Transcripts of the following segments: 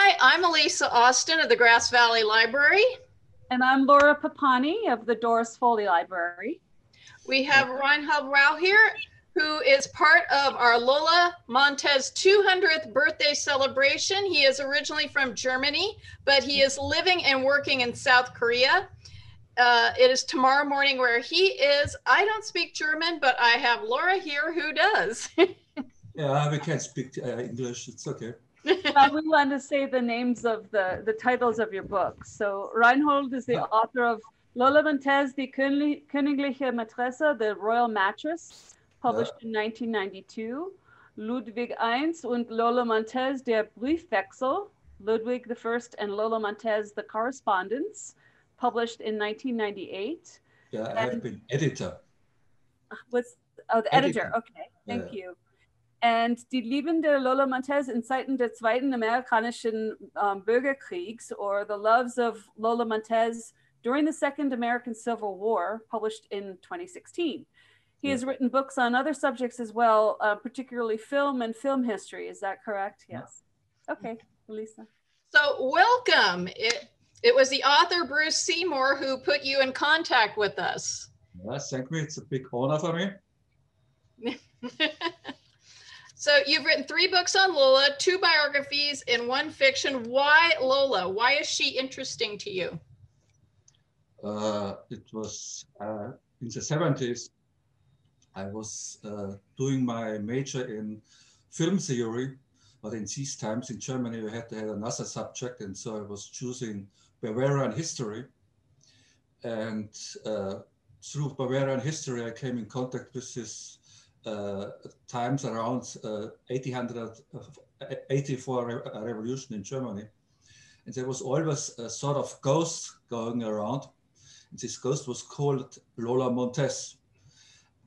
Hi, I'm Elisa Austin of the Grass Valley Library. And I'm Laura Papani of the Doris Foley Library. We have Reinhold Rauh here, who is part of our Lola Montez 200th birthday celebration. He is originally from Germany, but he is living and working in South Korea. It is tomorrow morning where he is. I don't speak German, but I have Laura here who does. Yeah, we can speak English. It's okay. Well, we want to say the names of the titles of your books. So Reinhold is the author of Lola Montez, die Königliche Matresse, the Royal Mattress, published in 1992. Ludwig I und Lola Montez, der Briefwechsel, Ludwig I and Lola Montez, the Correspondence, published in 1998. Yeah, I have been editor. The editor, okay, thank you. And Die liebende Lola Montez in Zeiten des Zweiten Amerikanischen Bürgerkriegs, or The Loves of Lola Montez During the Second American Civil War, published in 2016. He has written books on other subjects as well, particularly film and film history. Is that correct? Yes. Okay, Lisa. So welcome. It was the author, Bruce Seymour, who put you in contact with us. Yes, thank you. It's a big honor for me. So you've written 3 books on Lola, 2 biographies, and 1 fiction. Why Lola? Why is she interesting to you? It was in the 70s. I was doing my major in film theory, but in these times in Germany, we had to have another subject. And so I was choosing Bavarian history. And through Bavarian history, I came in contact with this times around 1884 revolution in Germany. And there was always a sort of ghost going around. And this ghost was called Lola Montez.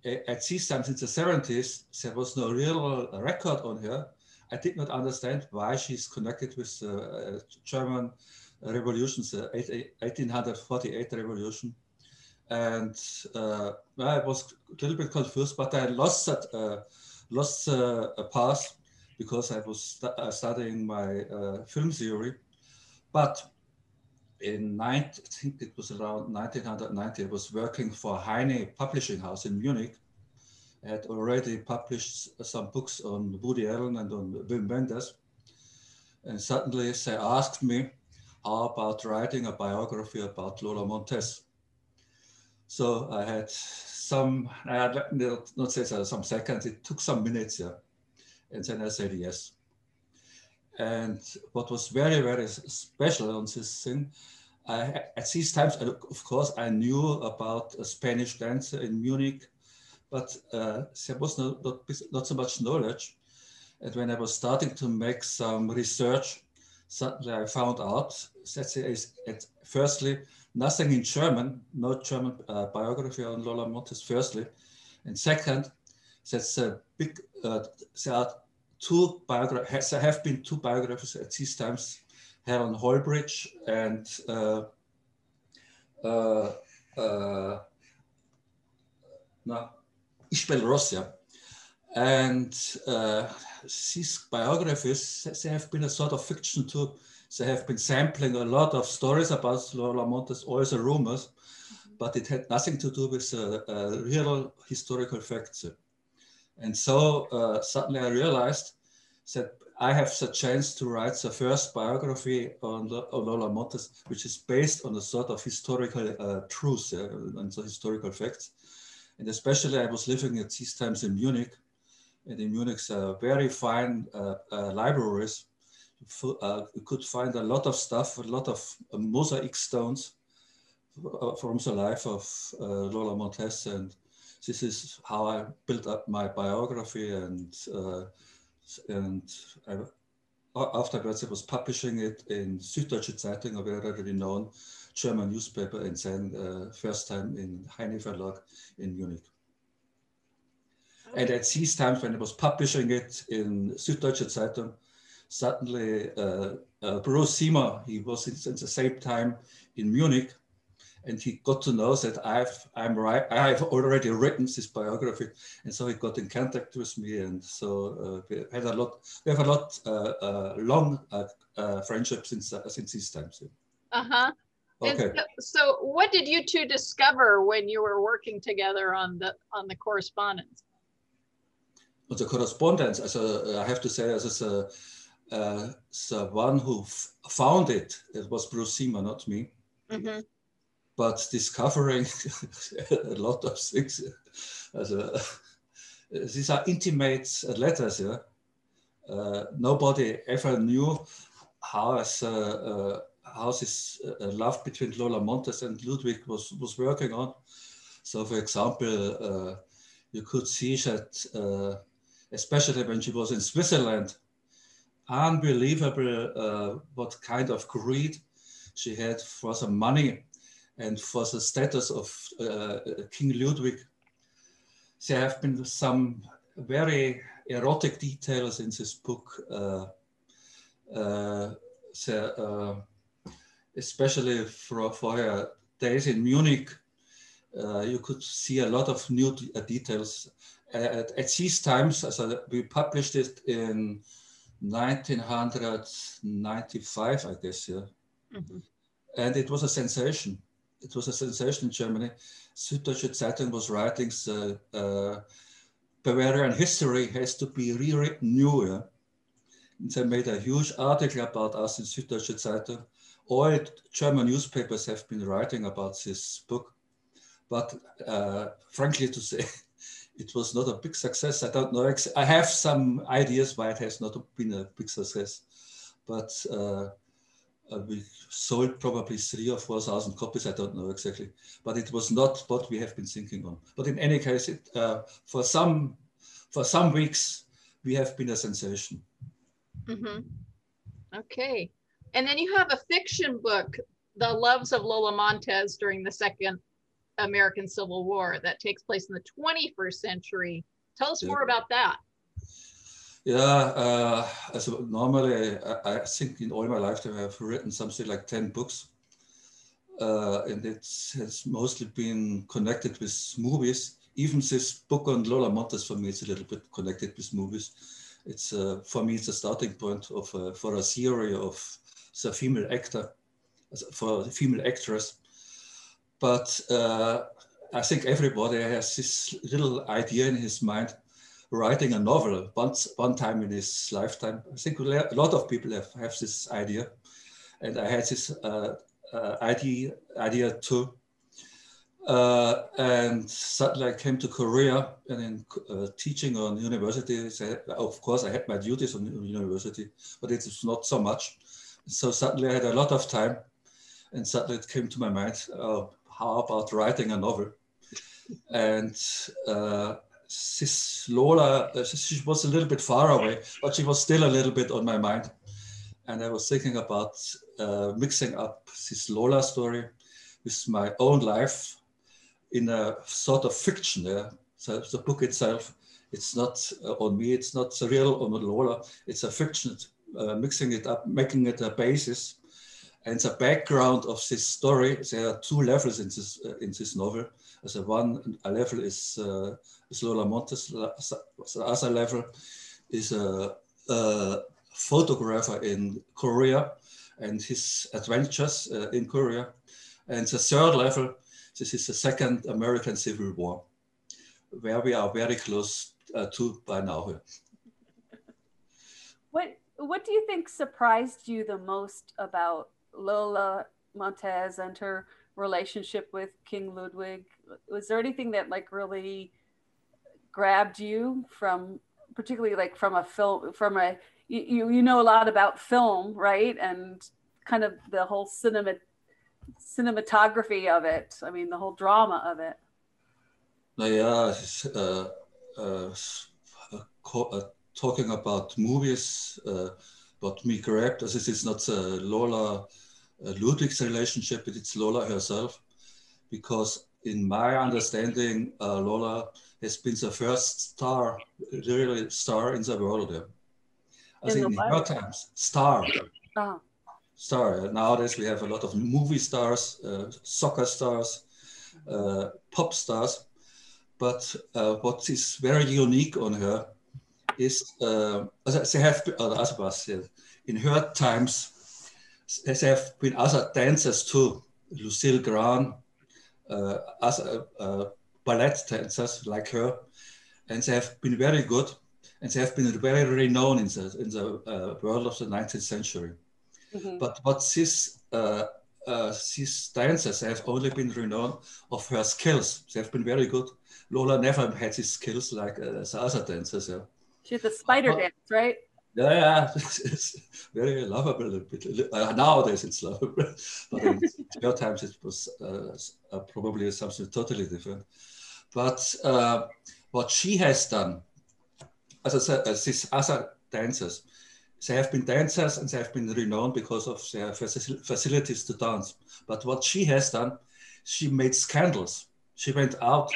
At these times in the 70s, there was no real record on her. I did not understand why she's connected with the German revolution, the 1848 revolution. And I was a little bit confused, but I lost a path because I was studying my film theory. But I think it was around 1990, I was working for Heine Publishing House in Munich. I had already published some books on Woody Allen and on Wim Wenders. And suddenly they asked me, how about writing a biography about Lola Montez? So I had some seconds, it took some minutes, yeah. And then I said yes. And what was very, very special on this thing, at these times, of course, I knew about a Spanish dancer in Munich, but there was not so much knowledge. And when I was starting to make some research, suddenly I found out that there is, firstly, nothing in German, no German biography on Lola Montez, firstly. And second, that's a big, there have been 2 biographies at these times, Helen Holbridge and Ishbel Rosia. And these biographies, they have been a sort of fiction too. They have been sampling a lot of stories about Lola Montez, also rumors, but it had nothing to do with real historical facts. And so suddenly I realized that I have the chance to write the first biography on Lola Montez, which is based on a sort of historical truth and the historical facts. And especially I was living at these times in Munich, and in Munich there are very fine libraries. You could find a lot of stuff, a lot of mosaic stones from the life of Lola Montez, and this is how I built up my biography. And afterwards I was publishing it in Süddeutsche Zeitung, a very known German newspaper, and then first time in Heine Verlag in Munich. And at these times when I was publishing it in Süddeutsche Zeitung, suddenly Bruce Seymour, he was at the same time in Munich, And he got to know that I've already written this biography, and so he got in contact with me, and so we have a lot long friendship since these times. Uh-huh. Okay. And so what did you two discover when you were working together on the correspondence? On the correspondence, I have to say, the one who found it was Bruce Seamer, not me. Mm-hmm. But discovering a lot of things. These are intimate letters. Yeah? Nobody ever knew how this love between Lola Montez and Ludwig was working on. So, for example, you could see that, especially when she was in Switzerland, unbelievable what kind of greed she had for the money and for the status of King Ludwig. There have been some very erotic details in this book, especially for her days in Munich. You could see a lot of new details. At these times, we published it in 1995, I guess, yeah. Mm-hmm. And it was a sensation. It was a sensation in Germany. Süddeutsche Zeitung was writing Bavarian history has to be rewritten new. Yeah? And they made a huge article about us in Süddeutsche Zeitung. All German newspapers have been writing about this book. But frankly to say, it was not a big success. I don't know. I have some ideas why it has not been a big success. But we sold probably 3,000 or 4,000 copies. I don't know exactly, but it was not what we have been thinking on. But in any case, for some weeks we have been a sensation. Mm-hmm. Okay, and then you have a fiction book, The Loves of Lola Montez During the Second American Civil War, that takes place in the 21st century. Tell us more about that. Yeah, normally I think in all my lifetime I've written something like 10 books, and it has mostly been connected with movies. Even this book on Lola Montez for me is a little bit connected with movies. It's for me it's a starting point of for a theory of the female actor, for the female actress. But I think everybody has this little idea in his mind. Writing a novel one time in his lifetime. I think a lot of people have this idea, and I had this idea too. And suddenly I came to Korea, and in teaching on university, of course I had my duties on university, but it was not so much. So suddenly I had a lot of time, and suddenly it came to my mind, how about writing a novel? And this Lola, she was a little bit far away, but she was still a little bit on my mind. And I was thinking about mixing up this Lola story with my own life in a sort of fiction. Yeah? So the book itself, it's not on me, it's not real on Lola, it's a fiction, mixing it up, making it a basis. And the background of this story, there are two levels in this novel. One level is Lola Montez. The other level is a photographer in Korea and his adventures in Korea. And the third level, this is the Second American Civil War, where we are very close to by now. What do you think surprised you the most about Lola Montez and her relationship with King Ludwig? Was there anything that like really grabbed you from, particularly like from a film, from a, you know a lot about film, right? And kind of the whole cinematography of it. I mean, the whole drama of it. Yeah, talking about movies, what me grabbed, this is not Lola Ludwig's relationship, but it's Lola herself, because in my understanding, Lola has been the first star, really star in the world. Yeah. I think in her times, star. star. Nowadays we have a lot of movie stars, soccer stars, pop stars. But what is very unique on her is they have in her times there have been other dancers too, Lucille Grahn, other ballet dancers like her, and they have been very good, and they have been very renowned in the world of the 19th century. Mm-hmm. But what these dancers have only been renowned of her skills. They have been very good. Lola never had these skills like the other dancers. Yeah. She had the spider dance, right? Yeah, it's very lovable. Nowadays it's lovable, but in her times it was probably something totally different. But what she has done, as I said, these other dancers, they have been dancers and they have been renowned because of their facilities to dance. But what she has done, she made scandals. She went out,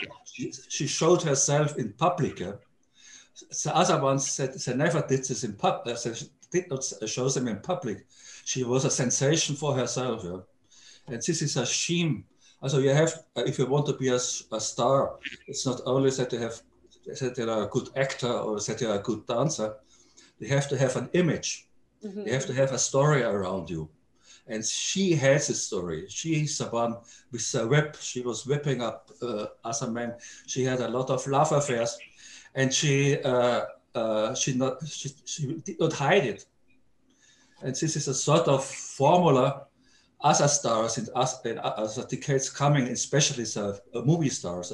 she showed herself in public. Yeah? The other ones said they never did this in public. They did not show them in public. She was a sensation for herself. Yeah? And this is a shame. Also, you have, if you want to be a star, it's not only that you are a good actor or that you are a good dancer. You have to have an image. Mm-hmm. You have to have a story around you. And she has a story. She is the one with the whip. She was whipping up other men. She had a lot of love affairs, and she did not hide it. And this is a sort of formula. Other stars in other decades coming, especially the movie stars,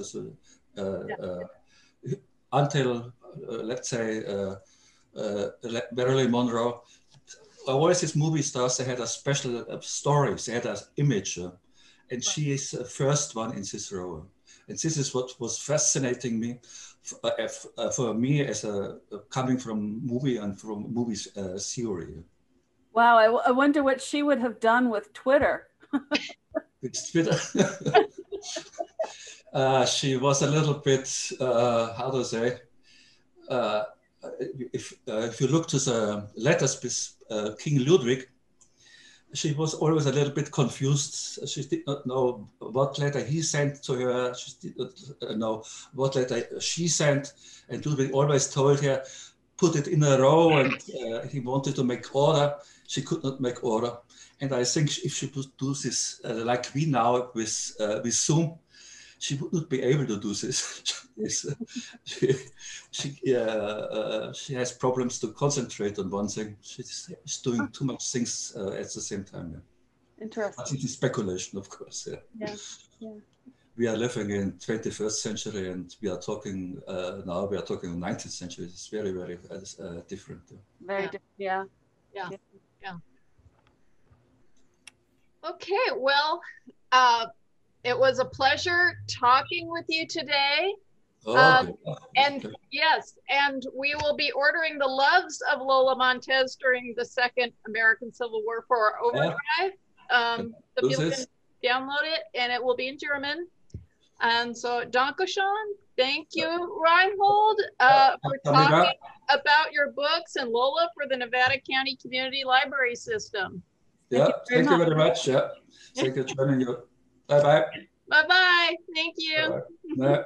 until let's say Marilyn Monroe. Always these movie stars, they had a special story, they had an image, and she is the first one in this role. And this is what was fascinating me, for me as coming from movie and from movies theory. Wow, I wonder what she would have done with Twitter. It's Twitter. She was a little bit, how to say, if you look to the letters with King Ludwig, she was always a little bit confused. She did not know what letter he sent to her. She did not know what letter she sent. And Ludwig always told her, put it in a row, and he wanted to make order. She could not make order. And I think if she would do this like we now with Zoom, she would not be able to do this. She has problems to concentrate on one thing. She's doing too much things at the same time. Yeah. Interesting. But it is speculation, of course. Yeah. Yeah. We are living in 21st century, and we are talking now. We are talking 19th century. It's very, very different. Very different. Yeah. Okay, well, it was a pleasure talking with you today. And yes, and we will be ordering the Loves of Lola Montez during the Second American Civil War for our overdrive. So people can download it, and it will be in German. And so, Dankeschön. Thank you, Reinhold, for talking about your books and Lola for the Nevada County Community Library System. Yeah, thank you very much. Yeah, thank you for joining you. Bye-bye. Bye-bye. Thank you. Bye-bye.